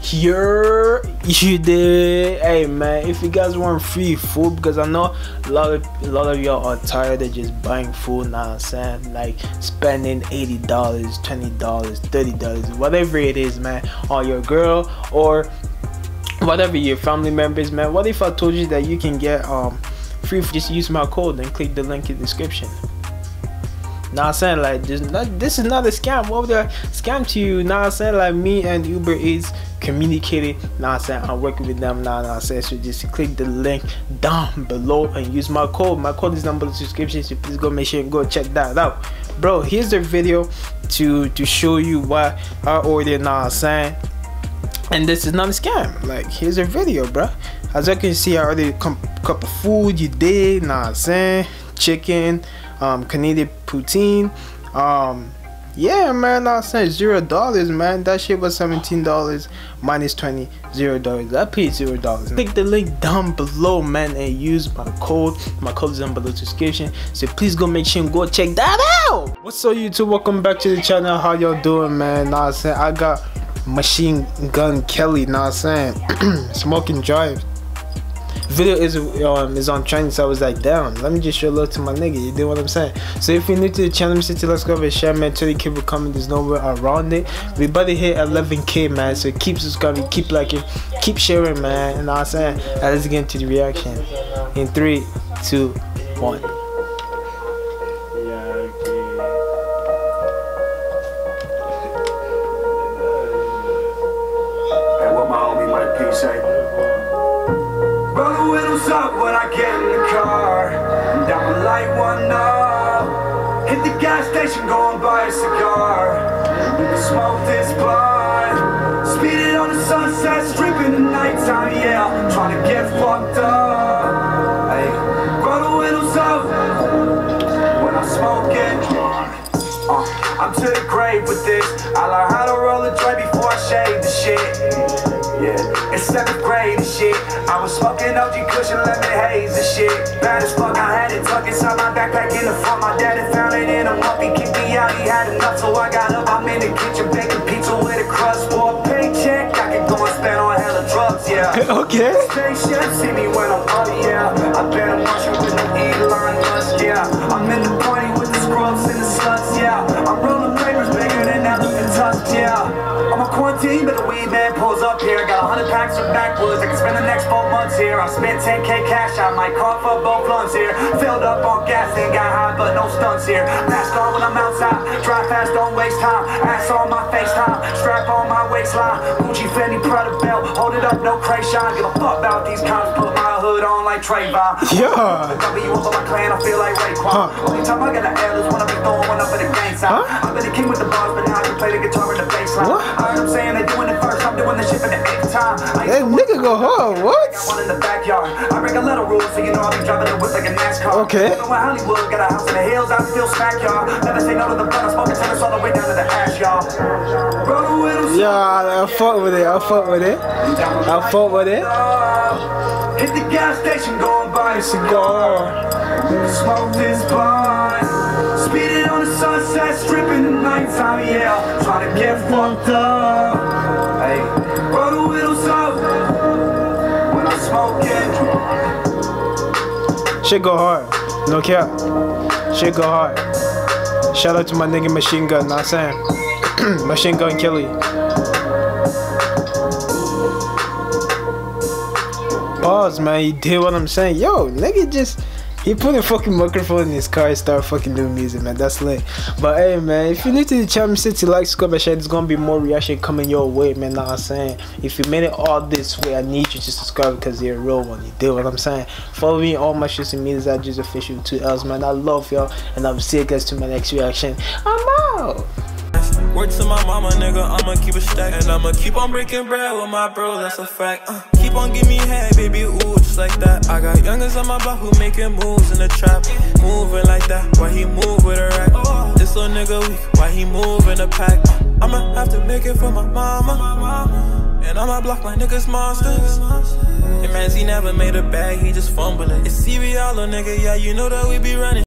Here you did. Hey man, if you guys want free food, because I know a lot of y'all are tired of just buying food now, saying like spending $80, $20, $30, whatever it is, man, on your girl or whatever your family members, man. What if I told you that you can get free? Just use my code and click the link in the description. Now I'm saying like this is not a scam. What would I scam to you? Now I'm saying like me and Uber Eats communicated. Now I'm saying I'm working with them now. Now I'm saying so just click the link down below and use my code. My code is down below the description, so please go make sure and go check that out, bro. Here's the video to show you what I ordered. Now I'm saying, and this is not a scam. Like here's a video, bro. As you can see, I ordered a cup of food. You did. Now I'm saying chicken, Canadian poutine, yeah man. I said $0, man. That shit was $17 minus 20, $0. I paid $0. Click the link down below, man, and use my code. My code is down below the description, so please go make sure and go check that out. What's up YouTube? Welcome back to the channel. How y'all doing, man? Now I said I got Machine Gun Kelly. Now I saying smoking drive video is on trending, so I was like, damn, let me just show love to my nigga. You know what I'm saying? So if you're new to the channel, let's go and share, man. 20K will come, there's nowhere around it. We about to hit 11K, man, so keep subscribing, keep liking, keep sharing, man. And I'm saying, let's get into the reaction in 3, 2, 1. And what my homie Mike P say? Up when I get in the car, and down the light one up, hit the gas station, go and buy a cigar, smoke this blunt, speed it on the sunset strip in the nighttime, yeah, I'm trying to get fucked up, hey, roll the windows up, when I'm smoking, I'm to the grave with this, I learned how to roll a joint before I shave the shit. Yeah, it's 7th grade and shit. I was smoking OG cushion, lemon haze and shit. Bad as fuck, I had it tucked inside my backpack in the front. My daddy found it in a month, he kicked me out, he had enough. So I got up, I'm in the kitchen baking pizza with a crust for a paycheck. I can go and spend on hella drugs, yeah. Okay. Spaceship, see me when I'm up, yeah. I better watch you with no Elon Musk, yeah. I'm in the party with the scrubs and the sluts, yeah. I'm rolling papers bigger than elephant tusks, yeah. I'm a quarantine, but the weed man pulls up here. Got 100 packs of backwoods, I can spend the next 4 months here. I spent 10K cash, I might call for both blunts here. Filled up on gas, ain't got high, but no stunts here. Mask on when I'm outside, drive fast, don't waste time. Ass on my FaceTime, strap on my waistline. Gucci, Fendi, Prada belt, hold it up, no cray shine. Give a fuck about these cops, put my hood on like Trayvon. Yeah. W up on my clan, I feel like Raekwon. Only time I got an L is when I be throwing one up in the gang side. I've been the king with the bars, but now I can play the guitar in the bass line. I heard them saying they doing it first, I'm doing the shit for the 8th time. That nigga go hard, what? Got one in the backyard. I break a little rules, so you know I be driving it with like a NASCAR. Okay. Living with Hollywood, got a house in the hills, I still smack y'all. Never say no to the blood, I'm smoking tennis all the way down to the ash, y'all. Yeah, I fuck with it, I fuck with it. I fuck with it. Hit the gas station, go and buy a cigar. Smoke this blunt. Speed it on the sunset strip in the nighttime, yeah. Trying to get fucked up. Hey, roll the windows up when I'm smoking. Shit go hard, no cap. Shit go hard. Shout out to my nigga Machine Gun, not saying Machine Gun Kelly. Pause, man. You did what I'm saying. Yo, nigga just he put a fucking microphone in his car and started fucking doing music, man. That's lit. But hey, man, if you're new to the channel, to like, subscribe, and share. There's gonna be more reaction coming your way, man. Know what I'm saying? If you made it all this way, I need you to subscribe because you're a real one. You do what I'm saying? Follow me on all my social medias at just official 2 L's, man. I love y'all, and I'll see you guys to my next reaction. I'm out. Word to my mama, nigga, I'ma keep a stack. And I'ma keep on breaking bread with my bro, that's a fact. Keep on give me head, baby, ooh, just like that. I got youngers on my block who making moves in the trap. Moving like that, why he move with a rack? This little nigga weak, why he move in the pack? I'ma have to make it for my mama. And I'ma block my niggas monsters. And man, he never made a bag, he just fumble it. It's CBL, nigga, yeah, you know that we be running.